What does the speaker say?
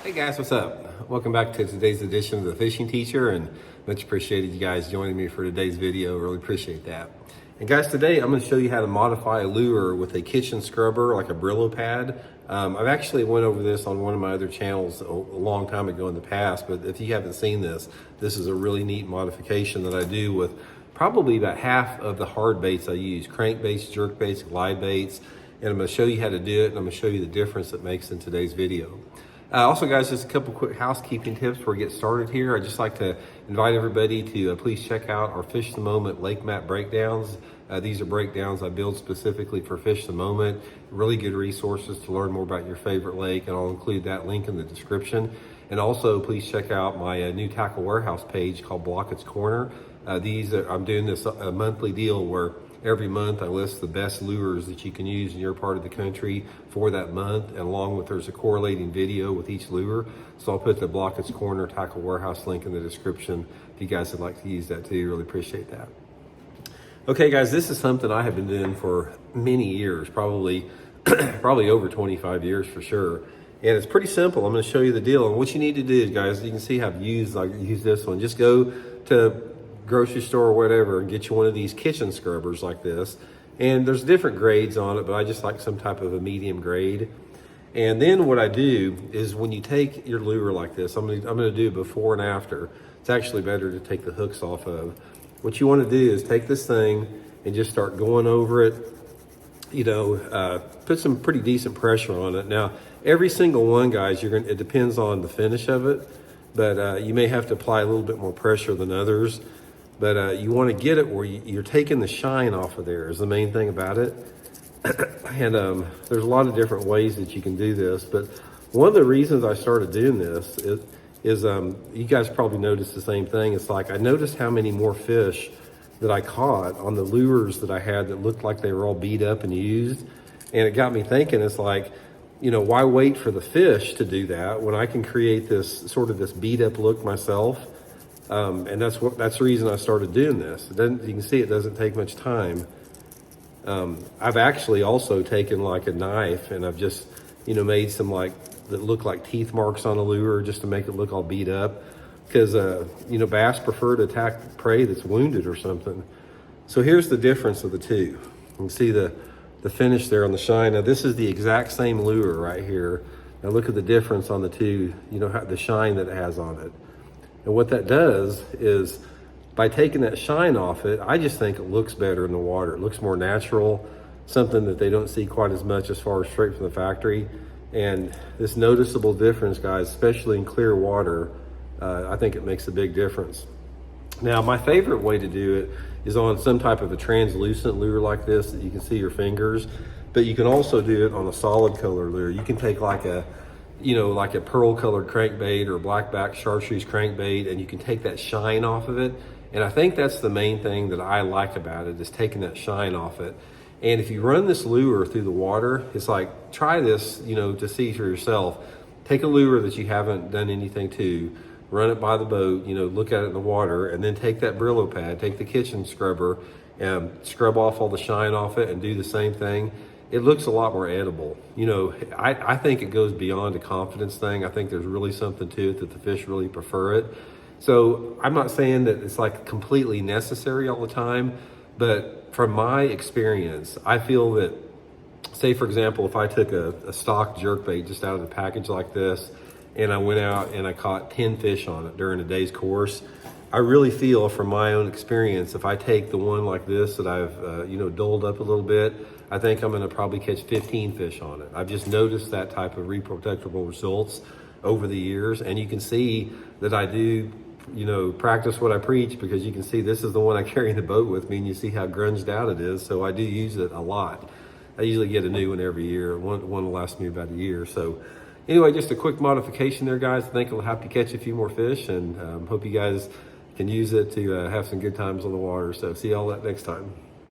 Hey guys, what's up? Welcome back to today's edition of The Fishing Teacher, and much appreciated you guys joining me for today's video. Really appreciate that. And guys, today I'm going to show you how to modify a lure with a kitchen scrubber, like a Brillo pad. I've actually went over this on one of my other channels a long time ago in the past, but if you haven't seen this, this is a really neat modification that I do with probably about half of the hard baits I use: crankbaits, jerkbaits, glide baits. And I'm going to show you how to do it, and I'm going to show you the difference it makes in today's video. Also, guys, just a couple quick housekeeping tips before we get started here. I'd just like to invite everybody to please check out our Fish the Moment lake map breakdowns. These are breakdowns I build specifically for Fish the Moment. Really good resources to learn more about your favorite lake, and I'll include that link in the description. And also, please check out my new tackle warehouse page called Blaukat's Corner. I'm doing this a monthly deal where every month I list the best lures that you can use in your part of the country for that month, and along with there's a correlating video with each lure. So I'll put the Blaukat's Corner Tackle Warehouse link in the description if you guys would like to use that too. Really appreciate that. Okay guys, this is something I have been doing for many years, probably over 25 years for sure. And it's pretty simple. I'm going to show you the deal. And what you need to do, guys, you can see how I've used this one. Just go to grocery store or whatever and get you one of these kitchen scrubbers like this. And there's different grades on it, but I just like some type of a medium grade. And then what I do is when you take your lure like this, I'm gonna do before and after. It's actually better to take the hooks off of. What you want to do is take this thing and just start going over it. Put some pretty decent pressure on it. Now, every single one, guys, it depends on the finish of it, but you may have to apply a little bit more pressure than others. But you want to get it where you're taking the shine off of there is the main thing about it. And there's a lot of different ways that you can do this. But one of the reasons I started doing this is you guys probably noticed the same thing. It's like I noticed how many more fish that I caught on the lures that I had that looked like they were all beat up and used. And it got me thinking, it's like, why wait for the fish to do that when I can create this beat up look myself? And that's the reason I started doing this. You can see it doesn't take much time. I've actually also taken like a knife and I've just, made some that look like teeth marks on a lure just to make it look all beat up. Because, bass prefer to attack prey that's wounded or something. So here's the difference of the two. You can see the finish there on the shine. Now this is the exact same lure right here. Now look at the difference on the two, the shine that it has on it. And what that does is, by taking that shine off it, I just think it looks better in the water. It looks more natural, something that they don't see quite as much as far as straight from the factory. And this noticeable difference, guys, especially in clear water, I think it makes a big difference. Now, my favorite way to do it is on some type of a translucent lure like this that you can see your fingers, but you can also do it on a solid color lure. You can take like a pearl colored crankbait or blackback chartreuse crankbait, and you can take that shine off of it. And I think that's the main thing that I like about it, is taking that shine off it. And if you run this lure through the water, it's like, try this, to see for yourself. Take a lure that you haven't done anything to, run it by the boat, look at it in the water, and then take that Brillo pad, take the kitchen scrubber, and scrub off all the shine off it and do the same thing. It looks a lot more edible. I think it goes beyond a confidence thing. I think there's really something to it that the fish really prefer it. So I'm not saying that it's like completely necessary all the time, but from my experience, I feel that, say for example, if I took a stock jerkbait just out of the package like this, and I went out and I caught 10 fish on it during a day's course, I really feel from my own experience, if I take the one like this that I've doled up a little bit, I think I'm gonna probably catch 15 fish on it. I've just noticed that type of reproducible results over the years. And you can see that I do, practice what I preach, because you can see this is the one I carry in the boat with me, and you see how grunged out it is. So I do use it a lot. I usually get a new one every year. One will last me about a year. So anyway, just a quick modification there, guys. I think I'll have to catch a few more fish, and hope you guys can use it to have some good times on the water. So see y'all next time.